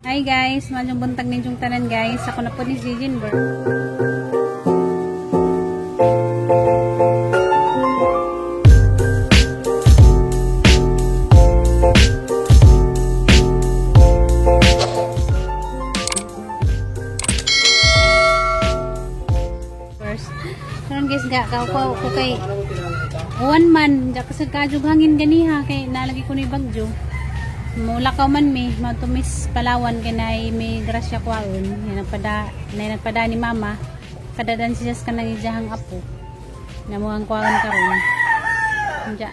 Hi guys, maayong buntag ninyong tanan guys. Ako na po ni Ginber. First, karon guys ko kay one man, ja kasi kajug hangin ganiha kay nalagi ko ni bagyo. Mula ka man matumis Palawan kanay may grasya kwaon nagpada ni mama kadadan siya sa kanang ijahang apo namuang kwaon karon ja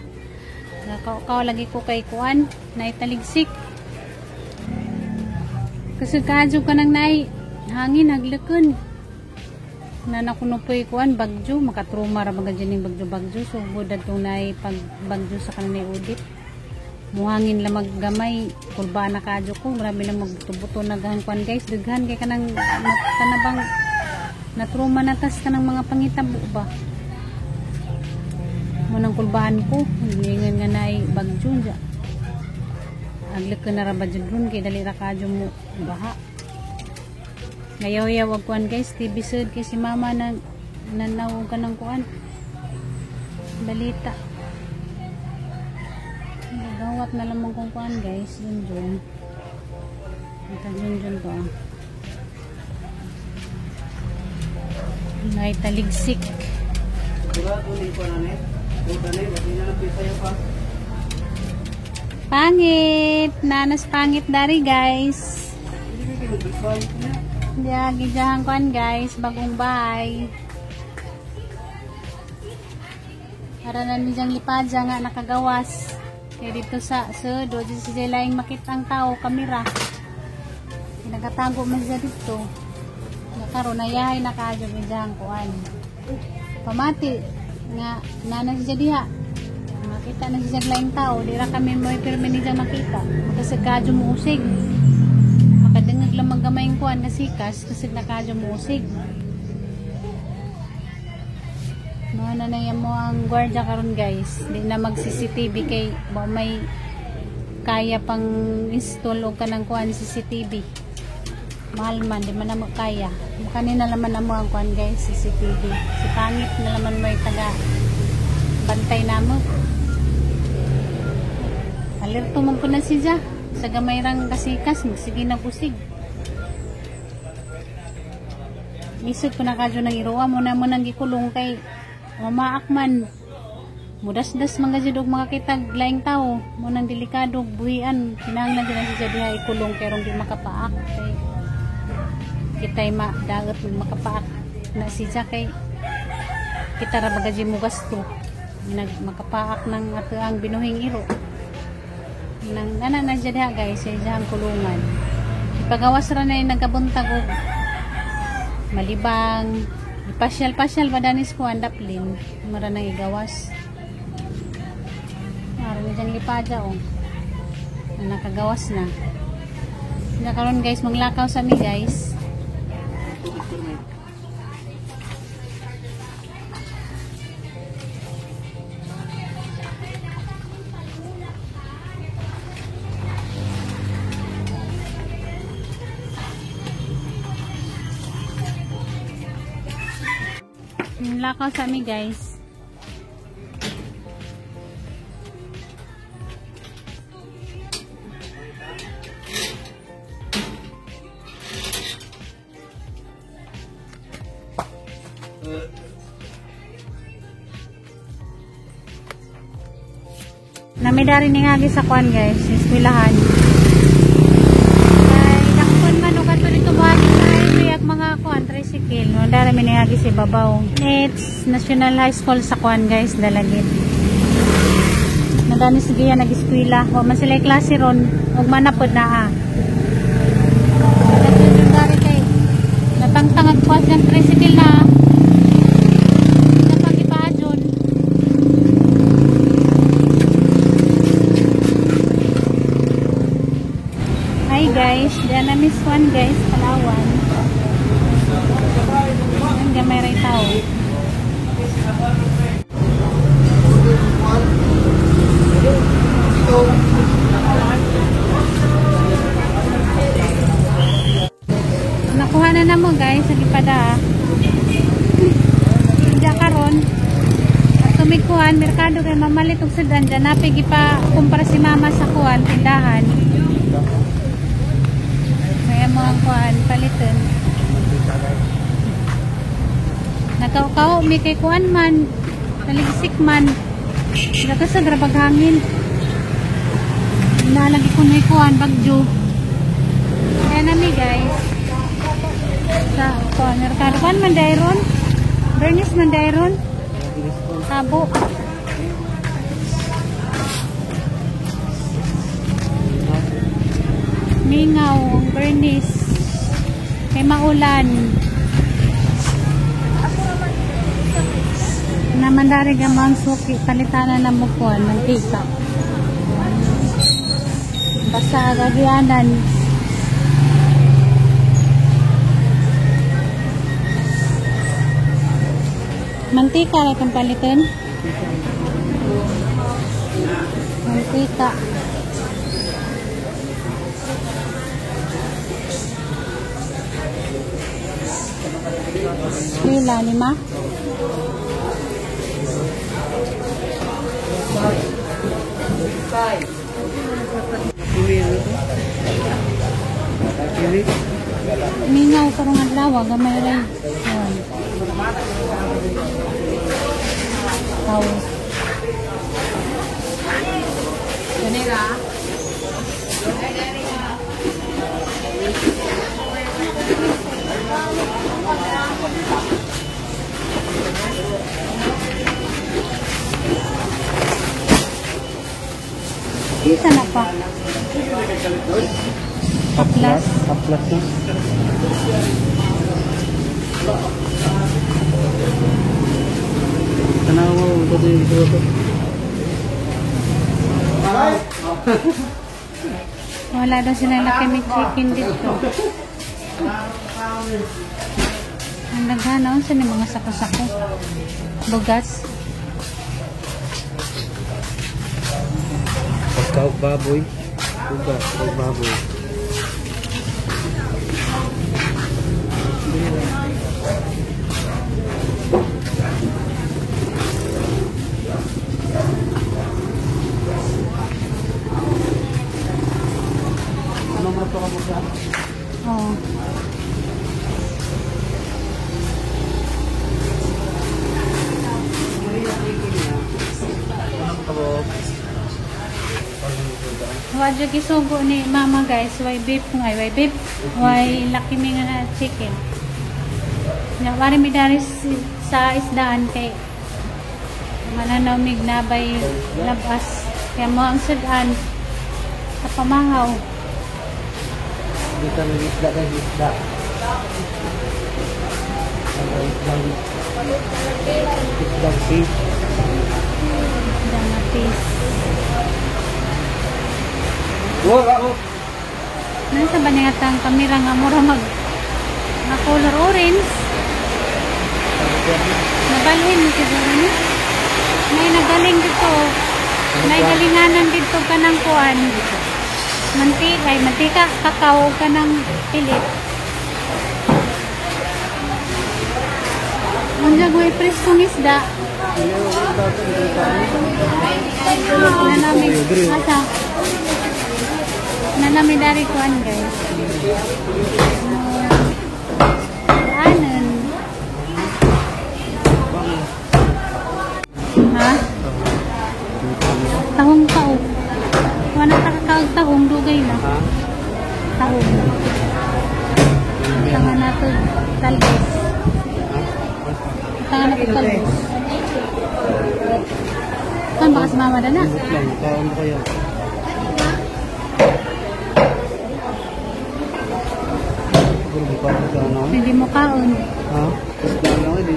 ka lagi ko kay kuan naitaligsik kasi kadyo kanang nay hangin haglekon na nakunupoy kuan bagyo makatruma ra mga dining bagyo so budad tong nay pag bagyo sa kanay audit muhangin lang maggamay kulba na kadyo ko marami lang magbuto-buto nagahangkuan guys daghan kay kanang kanabang natruma natas kanang mga pangitabo ba munang kulbahan ko hingan nga naay bagyo dya aglik ka na rabadyon kay dali ra kadyo mo baha ngayaw-yaw wag kuan guys TV sud kay si mama na nanawag ka ng kuan balita gawat na lamang kung kuan guys yun ko naitaligsik pangit nanas pangit dari guys diya gijahan kuan guys bagong bahay para na nijang lipadya nga nakagawas kaya dito sa doon siya laing makita ang tao, kamera. Nagatago man siya dito. Nakaroon na yahay nakadyo may diyang kuhan. Pamati, nga nanan siya diha. Makita na siya laing tao, di ra kami mo permini diyang makita. Makasagkadyo mo usig. Makadangag lang magamayang kuhan na sikas, kasi nakadyo mo usig. Ano na yan mo ang gwardiya karon guys di na mag CCTV kay may kaya pang install o kanang kuan CCTV mahal man di man na kaya kanina naman na mo ang kuan guys CCTV si pangit na naman may taga bantay na mo alerto man po na siya sa gamay rang kasikas magsige na busig lisod po na kadyo ng iruwa mo na mo nang gikulong kay mamaak man mudas-das mga jud og makakitag laing tao mo nang delikado buhian kinahanglan din siya diha ikulong kay rong di makapaak kay kitay dagat makapaak na siya kay kita ra bagaji mo gasto makapaak ng ato ang binuhing iro nang na siya diha guys sa iyang kulungan ipagawas ra na nagabuntag og malibang pasyal badanis ko andap lin mara nang igawas mara na dyan lipadya nakagawas na karon guys manglakaw sa mi guys lakaw sa amin guys namidari ni nga sa kwan guys eskwelahan mga kuan tricycle no dara minihagi si babaw it's National High School sa kuan guys dalagit nadani sige yan nag-eskwela wa man sila klase ron ug manapod na dari kay natangtang ang kuan ng tricycle na napagipadyon hi guys diyan na miss one guys Palawan gamay ray tao nakuha na mo guys sa gipada. Diya karon. At tumikuan merkado kay mamalit og sudan diyan napigi pa kumpara si mama sa kuan tindahan. Kaya mo ang kuan paliton. Nakaw-kaw mi kay kuan man. Naligsik man. Dato sa grabag hangin. Nalagi ko na kuan bagyo. Kaya nami guys. Sa kuan merkado kuan man dayron. Bernis man dayron. Tabo. Mingaw, bernis. Kay maulan. Namandari gamang suki palitana na mukuan mantika. Basta agagianan. Mantika lang itong palitin. Mantika. Pila, 5? Mingaw karong adlaw gamay ray. Tao. Ganira. Isa na pa. Haplas. Haplas na. Tanawa ko ito yung ito. Wala daw silang laki may chicken dito. Ang naghanaon sa mga sako-sako. Bugas. Pagkaog baboy. Bugas, pagkaog baboy. Anong rato ka mo siya? Oo. Wadyo gisugo ni mama guys, why beef ngay, why beef, why laki mi nga na chicken. Nya wari mi dari sa isdaan kay mananaw mig nabay labas kaya mo ang sudan sa pamangaw. Dito may isda kayo, isda. Isda fish. Isda na fish. Nasa ba niya ang kamera nga mura mag na color orange? Nabalhin mo siguro ni? May nagaling dito. May galinganan dito ka ng kuan. Mantika, kakao ka ng pilit. Ang jagoy preskong isda. Nanamig. Asa? Nanamig dari kuan guys. Anan. Ha? Tahong kao. Wala takakaag tahong dugay na. Tahong. Tangan nato talbos. Tangan nato talbos. Kan baka si mama na? Kaon ko yun. Hindi mo kaon. Ha?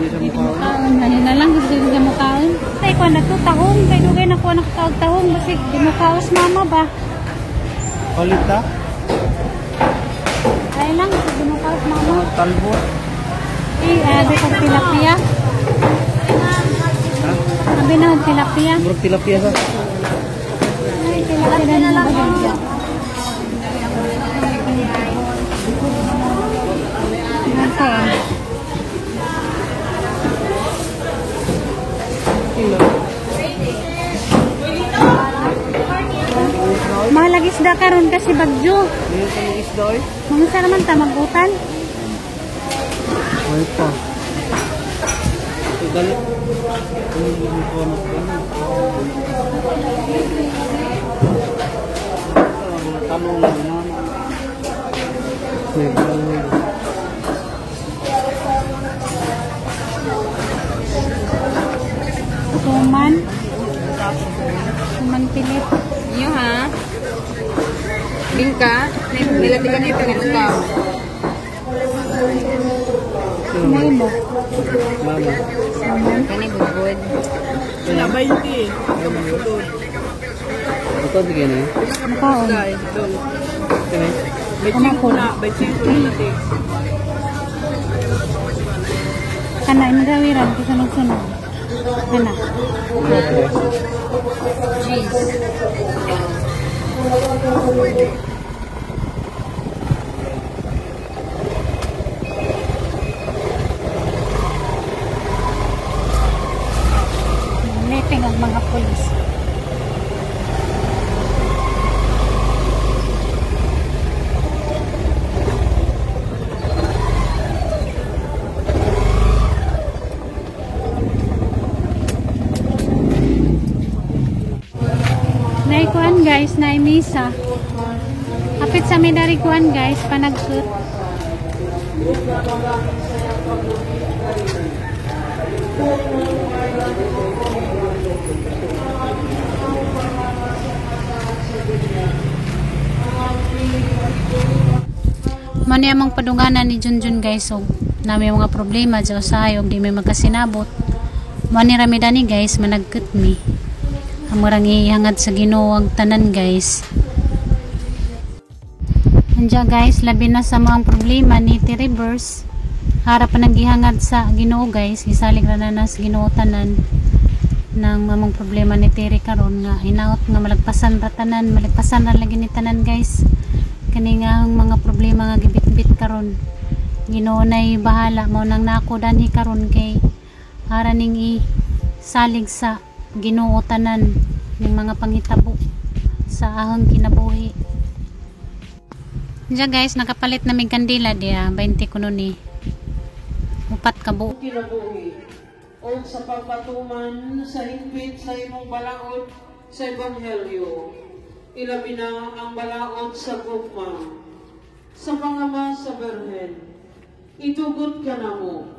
Hindi mo kaon. Ano na lang gusto hindi mo kaon. Tay ko na to tahong. Kaya dugay na ko nakakaag tahong. Basig di mo kaos mama ba? Palita? Ay lang. Di mo kaos mama. Talbot? Abi kong tilapia. Ha? Abi na kong tilapia. Murag tilapia ba? Ay, tilapia na lang. karon kasi bagyo. Ngayon sa mga isda eh. Mga sa naman ta magutan. Ay pa. Ito galit. Tanong lang naman. Suman. Suman pilit. Iyo ha? Bingka? Nilatikan ito ng ikaw. May mo. Mama. Kani bugod. Kaya 20. ito sige na. Kaon. Kaya Kana ko. Kana imagawiran ko sunod-sunod. Kana. Cheese. Lepeng ang mga pulis. Naikuan guys, na misa. Kapit sa medari kuan guys, panagkut. Mani amang padunganan ni Junjun guys, so nami mga problema sa sayog di may magkasinabot. Mani ramidani guys, managkut mi. Amarang ihangad sa Ginoo ang tanan guys. Anja guys, labi na sa mga problema ni T-Reverse. Harap pa nagihangad sa Ginoo guys, gisalig na na sa Ginoo tanan ng mamang problema ni Terry karon nga hinaot nga malagpasan ra tanan, malagpasan ra lagi ni tanan guys. Kani nga ang mga problema nga gibit-bit karon. Ginoo nay bahala mo nang nako danhi karon kay para ning i salig sa Ginoo tanan ng mga panghitabo sa ahang kinabuhi. Diyan guys, nakapalit namin kandila diya, 20 kuno ni. Upat ka bu. Kinabuhi o sa pagpatuman sa hingpit sa imong balaod sa Ebanghelyo. Ilabi na ang balaod sa gugma. Sa pangama sa Berhen, itugot ka na mo.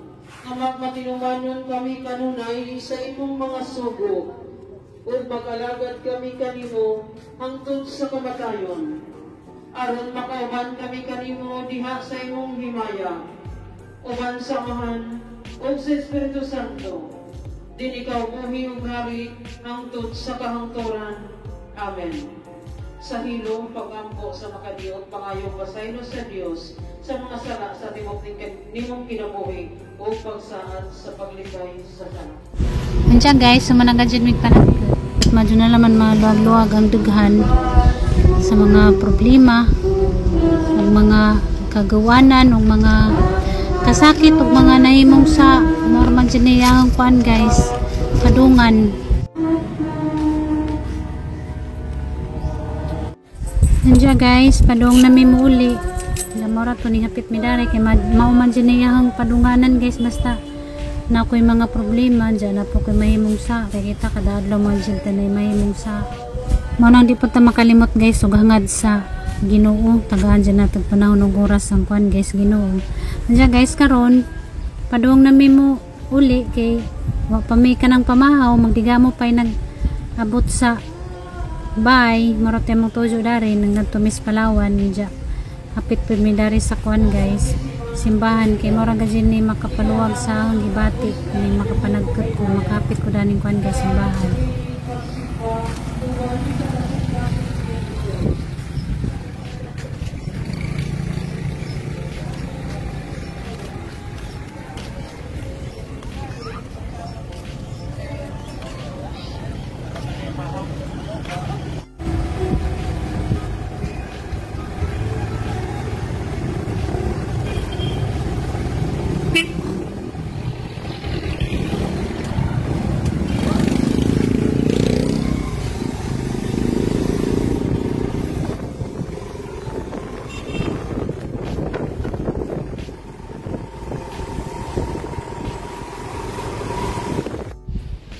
Amak matinumanon kami kanunay sa imong mga sugo. O mag-alagad kami kanimo hangtod sa kamatayon. Aron makauban kami kanimo diha sa imong himaya. Uban samahan o sa Espiritu Santo. Din ikaw buhi ug hari hangtod sa kahangturan. Amen. Sa hilong pagampo sa makadiot, pangayong pasaylo sa Dios sa mga sala sa nimong kinabuhi o pagsaad sa paglibay sa sana. Andiyan guys, sumanagad dyan may panagkot. Medyo na naman maluwag-luwag ang dughan sa mga problema, ang mga kagawanan, ang mga kasakit, ang mga nahimong sa normal dyan niyang kuan guys, kadungan. Nandiyan guys, padung nami muli. Namora to ni hapit midari kay mauman dyan niyang padunganan guys, basta na ako'y mga problema dyan na po ko'y mahimong sa kaya kita kada adlaw mga dyan tanay mahimong sa maunang di po ta makalimot guys ug hangad sa Ginoo tagahan dyan natin panahon ng oras ang kuan guys Ginoo. Nandiyan guys karon paduong nami mo uli kay pamay ka ng pamahaw magdiga mo pa'y nag-abot sa bay marote mong tujo dari nang nagtumis Palawan dyan hapit po mi dari sa kuan guys simbahan kay mura gajin ni makapaluwag sa ang gibati ni makapanagkot ko makapit ko daning kuan guys simbahan.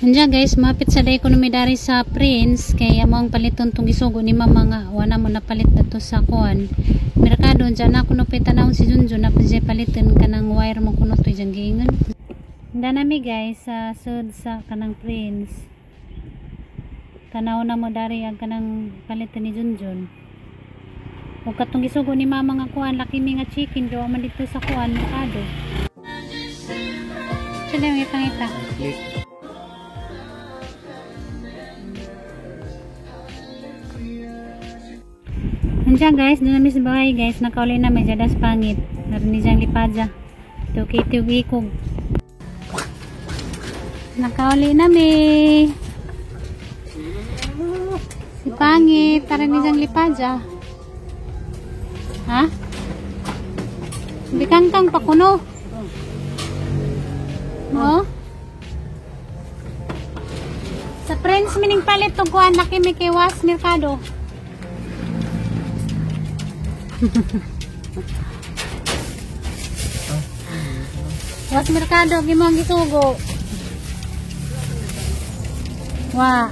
Anja guys, mapit sa day ko numidari sa Prince kay among paliton tong gisugo ni mama nga wala mo napalit dato sa kuan. Merkado dyan ako no pitanawon si Junjun na pwede paliton kanang wire mo kuno to dyan gingan. Handa nami guys sa sud sa kanang Prince. Tanaw na mo dari ang kanang paliton ni Junjun. Ug katong gisugo ni mama nga kuan laki mi nga chicken do man dito sa kuan merkado. Sila may pangita. Andiyan guys, doon namin sa bahay guys, nakauli na may jadas pangit. Narinig siyang lipadya. Tuki-tuki-kog. Nakauli na may. Si pangit, narinig siyang lipadya. Ha? Bikangkang pakuno. Oh? Sa Prince mining palit to kuan laki may kiwas merkado. Was merkado gimo ang gisugo. Wa.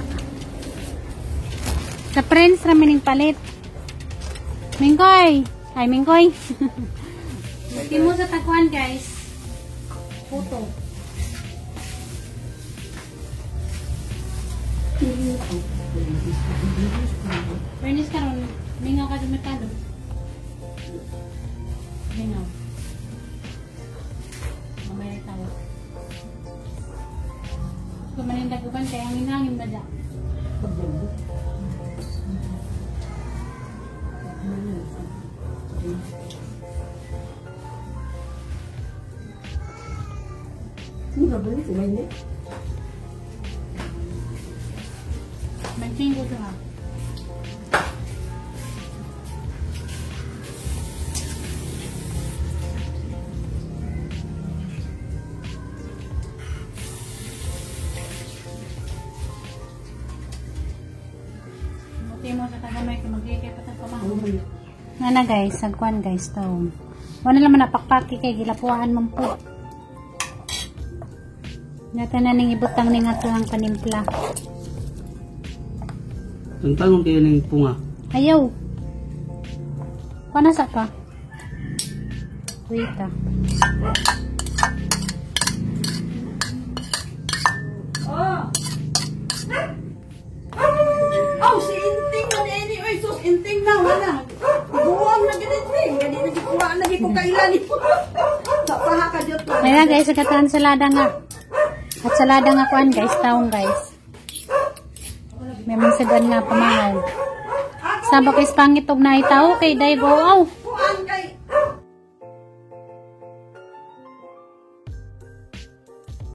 Sa Prince ra mining palit. Mingkoy. Ay Mingkoy. Timo sa takuan guys. Puto. Pernis karon mingaw ka sa merkado. Mingaw. Mamaya tawa. Kumanindag uban kaya ang hinangin ba dyan? Ini gak boleh sih mainnya. Magtinggo to ha. Buti mo sa tagamay kung magigay pa sa pamahal. Nga na guys, sagkuan guys to. Wala naman napakpaki kay gilapuan man po. Nata na ning ibutang ning ato ang panimpla. Ang tanong kayo ng punga. Ayaw. Panasa pa. Wait ah. Oh, si Inting na ni oy, sus Inting na wala. Buwang na ganit eh. Ganit na gikuha na ko kailan ito. Sa paha ka jud pa. Kaya guys, katahan salada nga. At salada nga kuan guys, taong guys. May mansagan nga pamahal. Sabak is pangit og naitaw kay Daigo. Aw.